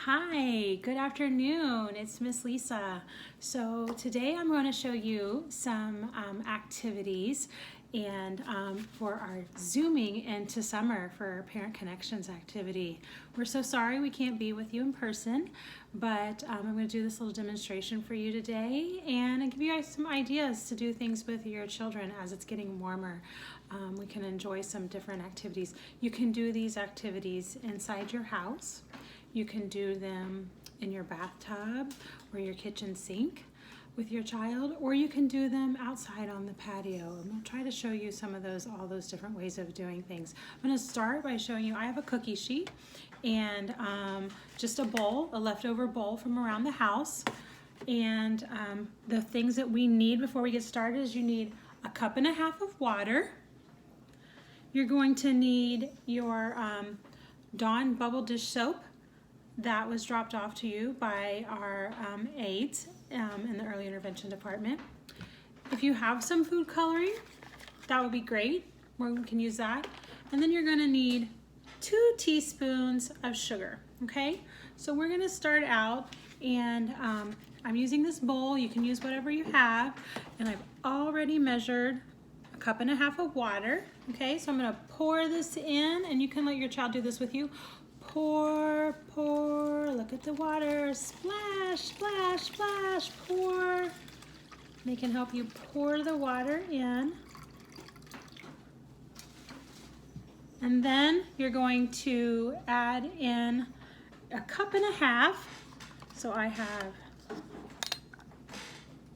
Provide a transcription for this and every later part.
Hi, good afternoon. It's Miss Lisa. So today I'm going to show you some activities and for our zooming into summer for our Parent Connections activity. We're so sorry we can't be with you in person, but I'm going to do this little demonstration for you today and give you guys some ideas to do things with your children as it's getting warmer. We can enjoy some different activities. You can do these activities inside your house. You can do them in your bathtub or your kitchen sink with your child, or you can do them outside on the patio. And we'll try to show you some of all those different ways of doing things. I'm going to start by showing you, I have a cookie sheet and just a bowl, a leftover bowl from around the house. And the things that we need before we get started is you need a cup and a half of water. You're going to need your Dawn Bubble Dish Soap. That was dropped off to you by our aides in the early intervention department. If you have some food coloring, that would be great. We can use that. And then you're going to need 2 teaspoons of sugar. Okay, so we're going to start out, and I'm using this bowl. You can use whatever you have, and I've already measured a cup and a half of water. Okay, so I'm going to pour this in, and you can let your child do this with you. Pour, pour, look at the water, splash, splash, splash, pour. They can help you pour the water in. And then you're going to add in a cup and a half. So I have,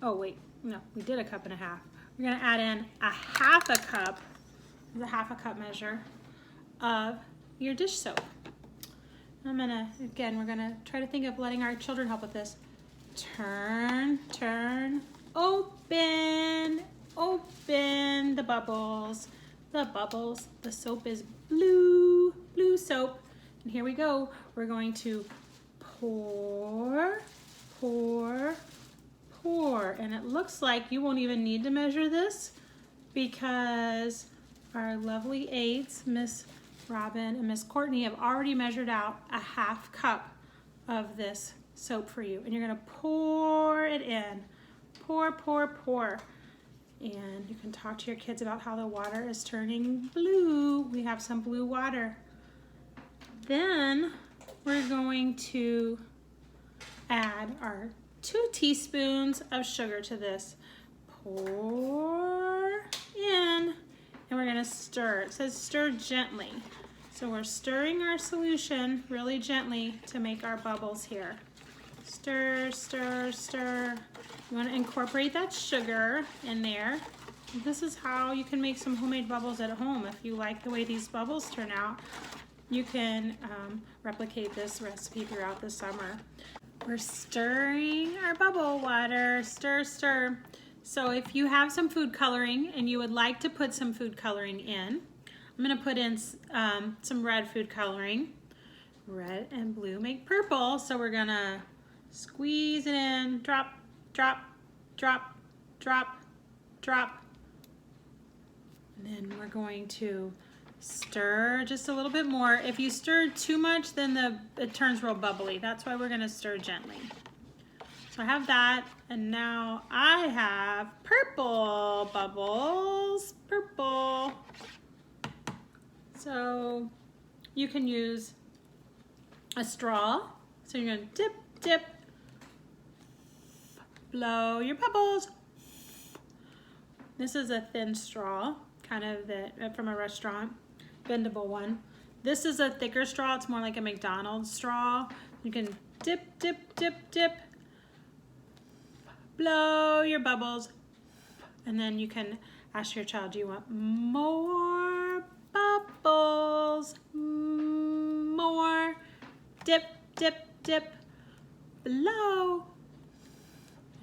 oh wait, no, we did a cup and a half. We're gonna add in a half a cup, the half a cup measure of your dish soap. We're gonna try to think of letting our children help with this. Turn, turn, open, open the bubbles. The bubbles, the soap is blue, blue soap. And here we go. We're going to pour, pour, pour. And it looks like you won't even need to measure this because our lovely aides, Miss Robin and Miss Courtney, have already measured out a half cup of this soap for you. And you're gonna pour it in. Pour, pour, pour. And you can talk to your kids about how the water is turning blue. We have some blue water. Then we're going to add our 2 teaspoons of sugar to this. Pour in. And we're gonna stir. It says stir gently. So we're stirring our solution really gently to make our bubbles here. Stir, stir, stir. You wanna incorporate that sugar in there. This is how you can make some homemade bubbles at home. If you like the way these bubbles turn out, you can replicate this recipe throughout the summer. We're stirring our bubble water, stir, stir. So if you have some food coloring and you would like to put some food coloring in, I'm going to put in some red food coloring. Red and blue make purple, so we're going to squeeze it in, drop, drop, drop, drop, drop. And then we're going to stir just a little bit more. If you stir too much, then it turns real bubbly. That's why we're going to stir gently. So I have that, and now I have purple bubbles, purple. So you can use a straw. So you're gonna dip, dip, blow your bubbles. This is a thin straw, kind of from a restaurant, bendable one. This is a thicker straw, it's more like a McDonald's straw. You can dip, dip, dip, dip, blow your bubbles, and then you can ask your child, do you want more bubbles? More. Dip, dip, dip, blow.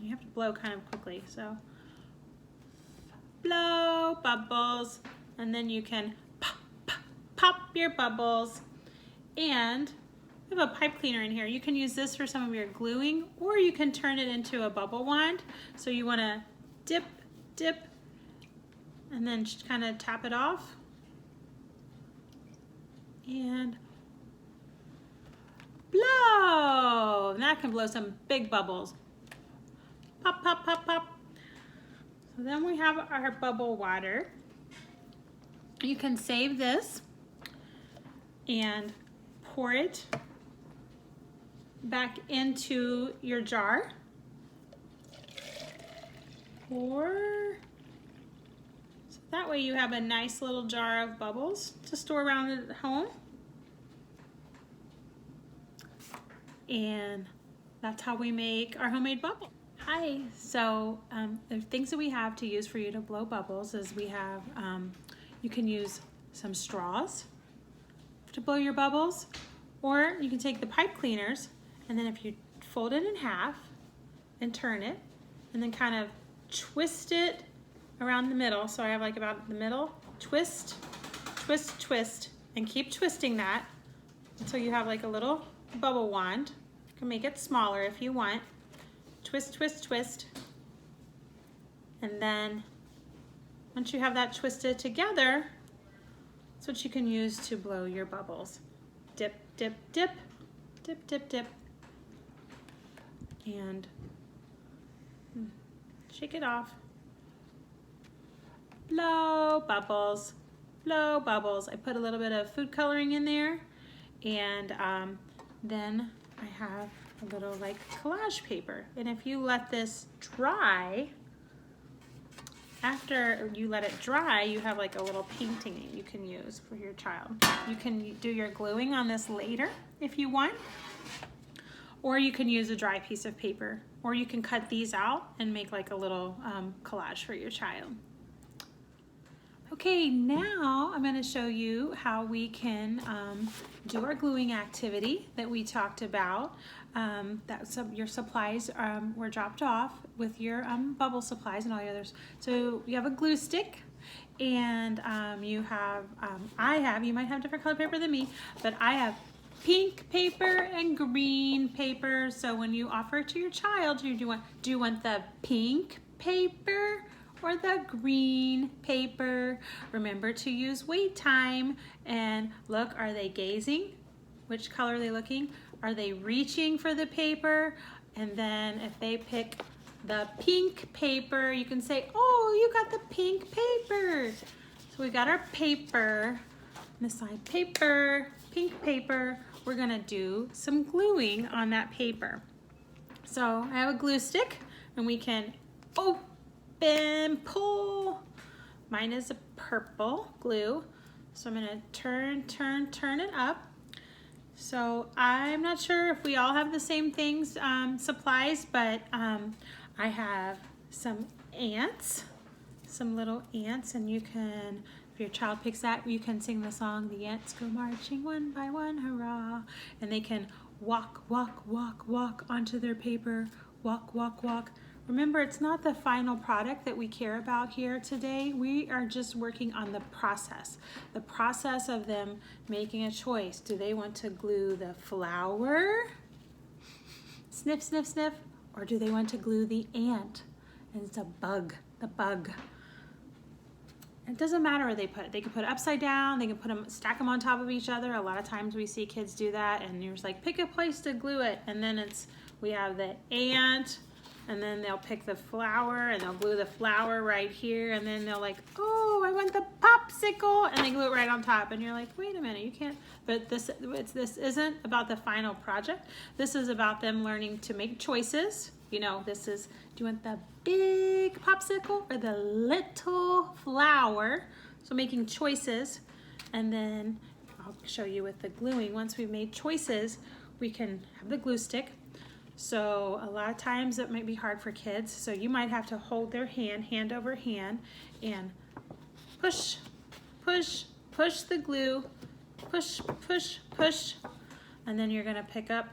You have to blow kind of quickly, so blow bubbles, and then you can pop, pop, pop your bubbles. And we have a pipe cleaner in here. You can use this for some of your gluing, or you can turn it into a bubble wand. So you want to dip, dip, and then just kind of tap it off. And blow. And that can blow some big bubbles. Pop, pop, pop, pop. So then we have our bubble water. You can save this and pour it back into your jar. Pour. So that way you have a nice little jar of bubbles to store around at home. And that's how we make our homemade bubble. Hi, so the things that we have to use for you to blow bubbles is we have, you can use some straws to blow your bubbles, or you can take the pipe cleaners, and then if you fold it in half and turn it, and then kind of twist it around the middle, so I have like about the middle, twist, twist, twist, and keep twisting that until you have like a little bubble wand. You can make it smaller if you want. Twist, twist, twist. And then once you have that twisted together, that's what you can use to blow your bubbles. Dip, dip, dip, dip, dip, dip. And shake it off. Blow bubbles, blow bubbles. I put a little bit of food coloring in there, and then I have a little like collage paper. And if you let this dry, after you let it dry, you have like a little painting you can use for your child. You can do your gluing on this later if you want, or you can use a dry piece of paper, or you can cut these out and make like a little collage for your child. Okay, now I'm going to show you how we can do our gluing activity that we talked about. Your supplies were dropped off with your bubble supplies and all the others. So you have a glue stick, and you have, you might have different color paper than me, but I have pink paper and green paper. So when you offer it to your child, do you want the pink paper or the green paper? Remember to use wait time and look, are they gazing? Which color are they looking? Are they reaching for the paper? And then if they pick the pink paper, you can say, oh, you got the pink paper. So we got our paper, this side paper, pink paper. We're gonna do some gluing on that paper. So I have a glue stick, and we can open, pull. Mine is a purple glue. So I'm gonna turn it up. So I'm not sure if we all have the same things, supplies, but I have some ants, some little ants, and you can, if your child picks that, you can sing the song, the ants go marching one by one, hurrah, and they can walk, walk, walk, walk onto their paper, walk, walk, walk. Remember, it's not the final product that we care about here today. We are just working on the process of them making a choice. Do they want to glue the flower, sniff, sniff, sniff, or do they want to glue the ant? And it's a bug, the bug. It doesn't matter where they put it. They can put it upside down, they can put them, stack them on top of each other. A lot of times we see kids do that, and you're just like, pick a place to glue it. And then we have the ant, and then they'll pick the flower, and they'll glue the flower right here, and then they'll like, oh, I want the popsicle, and they glue it right on top, and you're like, wait a minute, you can't. But this isn't about the final project. This is about them learning to make choices. You know, this is, do you want the big popsicle or the little flower? So making choices, and then I'll show you with the gluing. Once we've made choices, we can have the glue stick. So a lot of times it might be hard for kids, so you might have to hold their hand over hand, and push, push, push the glue, push, push, push, and then you're gonna pick up,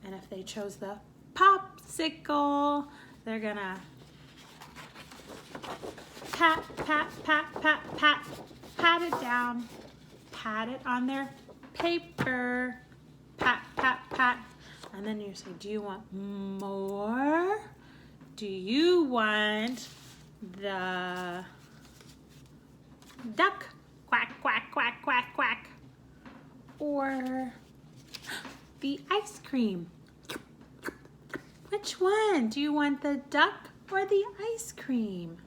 and if they chose the popsicle, they're gonna pat, pat, pat, pat, pat, pat it down, pat it on their paper, pat, pat, pat. And then you say, do you want more? Do you want the duck? Quack, quack, quack, quack, quack. Or the ice cream? Which one? Do you want the duck or the ice cream?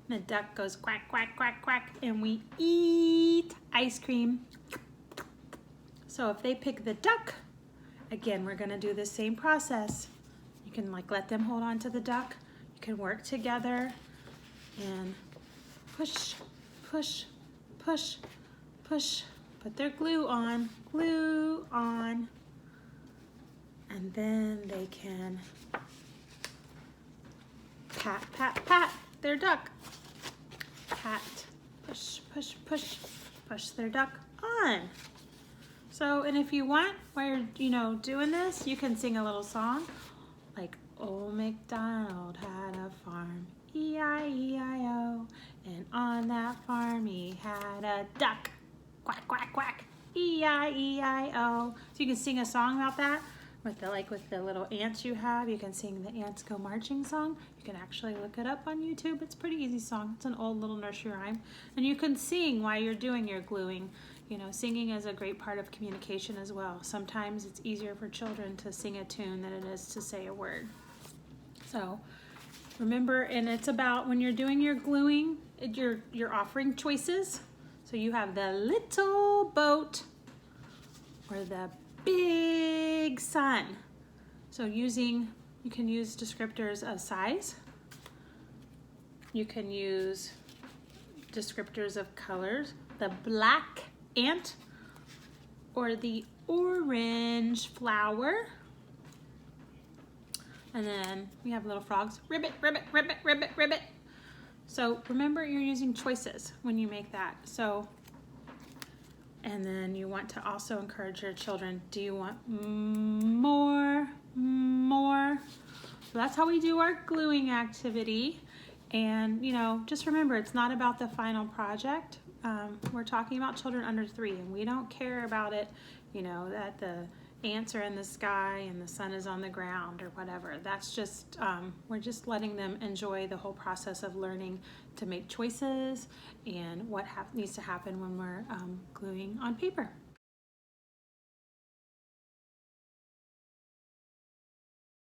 The duck goes quack, quack, quack, quack, and we eat ice cream. So if they pick the duck, again, we're gonna do the same process. You can like let them hold on to the duck. You can work together and push, push, push, push. Put their glue on, and then they can pat, pat, pat their duck. Pat, push, push, push, push their duck on. So, and if you want, while you're, doing this, you can sing a little song like, Old MacDonald had a farm, E-I-E-I-O, and on that farm he had a duck, quack, quack, quack, E-I-E-I-O. So you can sing a song about that with the little ants you have. You can sing the Ants Go Marching song. You can actually look it up on YouTube. It's a pretty easy song. It's an old little nursery rhyme. And you can sing while you're doing your gluing. Singing is a great part of communication as well. Sometimes it's easier for children to sing a tune than it is to say a word. So remember, and it's about when you're doing your gluing, you're offering choices. So you have the little boat or the big sun. So you can use descriptors of size. You can use descriptors of colors, the black ant or the orange flower. And then we have little frogs, ribbit, ribbit, ribbit, ribbit, ribbit. So remember, you're using choices when you make that. And then you want to also encourage your children, do you want more? So that's how we do our gluing activity. And just remember, it's not about the final project. We're talking about children under 3, and we don't care about it, that the ants are in the sky and the sun is on the ground or whatever. That's just, we're just letting them enjoy the whole process of learning to make choices and what needs to happen when we're gluing on paper.